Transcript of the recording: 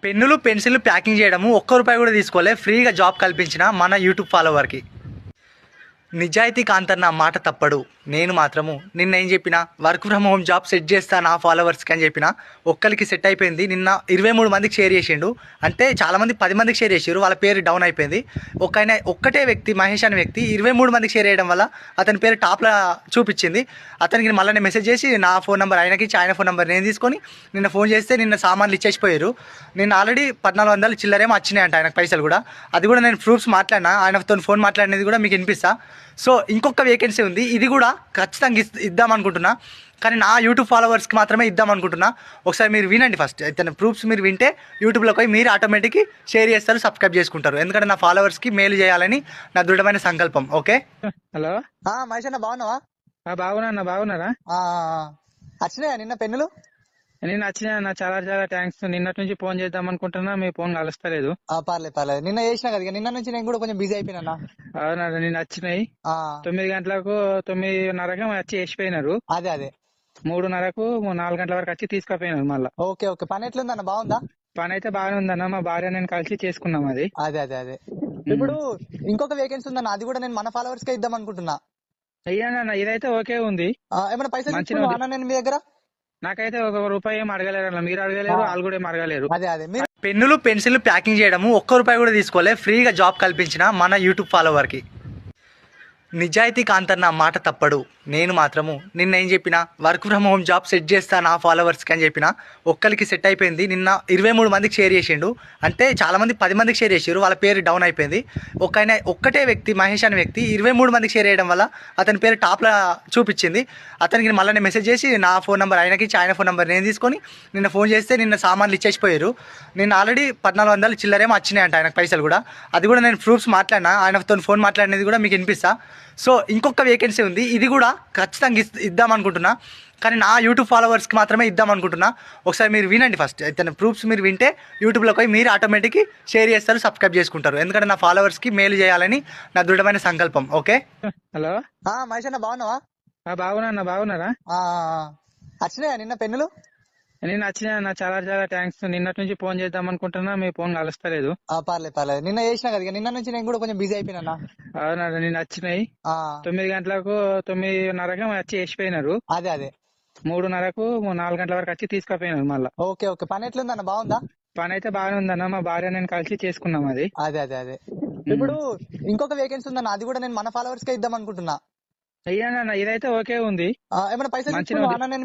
పెన్నులు pencil packing చేయడము ఒక్క రూపాయి కూడా తీసుకోలే, ఫ్రీగా జాబ్ కల్పించిన మన యూట్యూబ్ ఫాలోవర్కి. నిజాయితీ కాంతన్న మాట తప్పడు. నేను మాత్రము నిన్న ఏం చెప్పిన, work from home job set చేస్తా నా ఫాలోవర్స్కి అని చెప్పిన. ఒక్కరికి సెట్ అయిపోయింది. నిన్న 23 మందికి షేర్ చేసిండు. అంటే చాలామంది 10 మందికి షేర్ చేసారు, వాళ్ళ పేరు డౌన్ అయిపోయింది. ఒక్కటే వ్యక్తి, మహేష్ అనే వ్యక్తి 23 మందికి షేర్ చేయడం వల్ల అతని పేరు టాప్లో చూపించింది. అతనికి మళ్ళీ నేను మెసేజ్ చేసి నా ఫోన్ నెంబర్ ఆయనకి ఇచ్చి, ఆయన ఫోన్ నెంబర్ నేను తీసుకొని నిన్న ఫోన్ చేస్తే నిన్న సామాన్లు ఇచ్చేసిపోయారు. నిన్న ఆల్రెడీ 1400 చిల్లరేమో వచ్చినాయంట ఆయనకు పైసలు కూడా. అది కూడా నేను ప్రూఫ్స్ మాట్లాడినా, ఆయనతో ఫోన్ మాట్లాడినది కూడా మీకు వినిపిస్తా. సో ఇంకొక వేకెన్సీ ఉంది, ఇది కూడా ఖచ్చితంగా ఇద్దాం అనుకుంటున్నా. కానీ నా యూట్యూబ్ ఫాలోవర్స్కి మాత్రమే ఇద్దాం అనుకుంటున్నా. ఒకసారి మీరు వినండి ఫస్ట్. అయితే ప్రూఫ్స్ మీరు వింటే యూట్యూబ్లోకి పోయి మీరు ఆటోమేటిక్గా షేర్ చేస్తారు, సబ్స్క్రైబ్ చేసుకుంటారు. ఎందుకంటే నా ఫాలోవర్స్కి మేలు చేయాలని నా దృఢమైన సంకల్పం. ఓకే. హలో, మహేష్ అన్న బాగున్నావా? బాగున్నా. బాగున్నారా? వచ్చినాయా నిన్న పెన్నులు? నేను వచ్చిన చాలా చాలా థ్యాంక్స్. నిన్నటి నుంచి ఫోన్ చేద్దాం అనుకుంటున్నా, మీ ఫోన్ కలుస్తలేదు. పర్లేదు. నిన్న చేసినా కదా, నిన్న నుంచి నేను కూడా కొంచెం బిజీ అయిపోయినా. అవునా, నేను వచ్చినాయి 9 గంటలకు 9:30కి వచ్చి వేసిపోయినారు. అదే 3:30కు 4 గంటల వరకు వచ్చి తీసుకుపోయినారు మళ్ళా. ఓకే. పని ఎట్లుందన్న, బాగుందా? పని అయితే బాగానే ఉందన్న, మా భార్య నేను కలిసి చేసుకున్నాం అది. అదే ఇప్పుడు ఇంకొక వేకెన్సీ ఉందన్న, అది కూడా నేను మన ఫాలోవర్స్ కే ఇద్దాం అనుకుంటున్నా. అయ్యానన్న, ఇదైతే ఓకే ఉంది. ఏమైనా పైసలు తీసుకున్నావా నేను మీ దగ్గర? నాకైతే 1 రూపాయి ఏం అడగలేరు అన్న, మీరు అడగలేరు, వాళ్ళు కూడా ఏం అడగలేరు. అదే మీరు పెన్నులు పెన్సిల్ ప్యాకింగ్ చేయడము ఒక్క రూపాయి కూడా తీసుకోలే, ఫ్రీగా జాబ్ కల్పించిన మన యూట్యూబ్ ఫాలోవర్కి. నిజాయితీ కాంతన్న మాట తప్పడు. నేను మాత్రము నిన్న ఏం చెప్పిన, work from home job set చేస్తా నా ఫాలోవర్స్కి అని చెప్పిన. ఒక్కరికి సెట్ అయిపోయింది. నిన్న 23 మందికి షేర్ చేసిండు. అంటే చాలామంది 10 మందికి షేర్ చేసారు, వాళ్ళ పేరు డౌన్ అయిపోయింది. ఒక్కటే వ్యక్తి, మహేష్ అనే వ్యక్తి 23 మందికి షేర్ చేయడం వల్ల అతని పేరు టాప్లో చూపించింది. అతనికి మళ్ళీ నేను మెసేజ్ చేసి నా ఫోన్ నెంబర్ ఆయనకి ఇచ్చి, ఆయన ఫోన్ నెంబర్ నేను తీసుకొని నిన్న ఫోన్ చేస్తే నిన్న సామాన్లు ఇచ్చేసిపోయారు. నిన్న ఆల్రెడీ 1400 చిల్లరేమో వచ్చినాయంట ఆయనకు పైసలు కూడా. అది కూడా నేను ప్రూఫ్స్ మాట్లాడినా, ఆయనతో ఫోన్ మాట్లాడినది కూడా మీకు వినిపిస్తా. సో ఇంకొక వేకెన్సీ ఉంది, ఇది కూడా ఖచ్చితంగా ఇద్దాం అనుకుంటున్నా. కానీ నా యూట్యూబ్ ఫాలోవర్స్కి మాత్రమే ఇద్దాం అనుకుంటున్నా. ఒకసారి మీరు వినండి ఫస్ట్. అయితే ప్రూఫ్స్ మీరు వింటే యూట్యూబ్లోకి పోయి మీరు ఆటోమేటిక్గా షేర్ చేస్తారు, సబ్స్క్రైబ్ చేసుకుంటారు. ఎందుకంటే నా ఫాలోవర్స్కి మేలు చేయాలని నా దృఢమైన సంకల్పం. ఓకే. హలో, మహేష్ అన్న బాగున్నావా? బాగున్నారా? వచ్చినాయా నిన్న పెన్నులు? నేను వచ్చిన చాలా చాలా థ్యాంక్స్. నిన్నటి నుంచి ఫోన్ చేద్దాం అనుకుంటున్నా, మీ ఫోన్ కలుస్తలేదు. పర్లేదు. నిన్న చేసినా కదా, నిన్న నుంచి నేను కూడా కొంచెం బిజీ అయిపోయినా. అవునా, నేను వచ్చినాయి 9 గంటలకు 9:30కి వచ్చి వేసిపోయినారు. అదే 3:30కు 4 గంటల వరకు వచ్చి తీసుకుపోయినారు మళ్ళా. ఓకే. పని ఎట్లుందన్న, బాగుందా? పని అయితే బాగానే ఉందన్న, మా భార్య నేను కలిసి చేసుకున్నాం అది. అదే ఇప్పుడు ఇంకొక వేకెన్సీ ఉందన్న, అది కూడా నేను మన ఫాలోవర్స్ కే ఇద్దాం అనుకుంటున్నా. అయ్యానన్న, ఇదైతే ఓకే ఉంది. ఏమైనా పైసలు తీసుకున్నావా అన్న నేను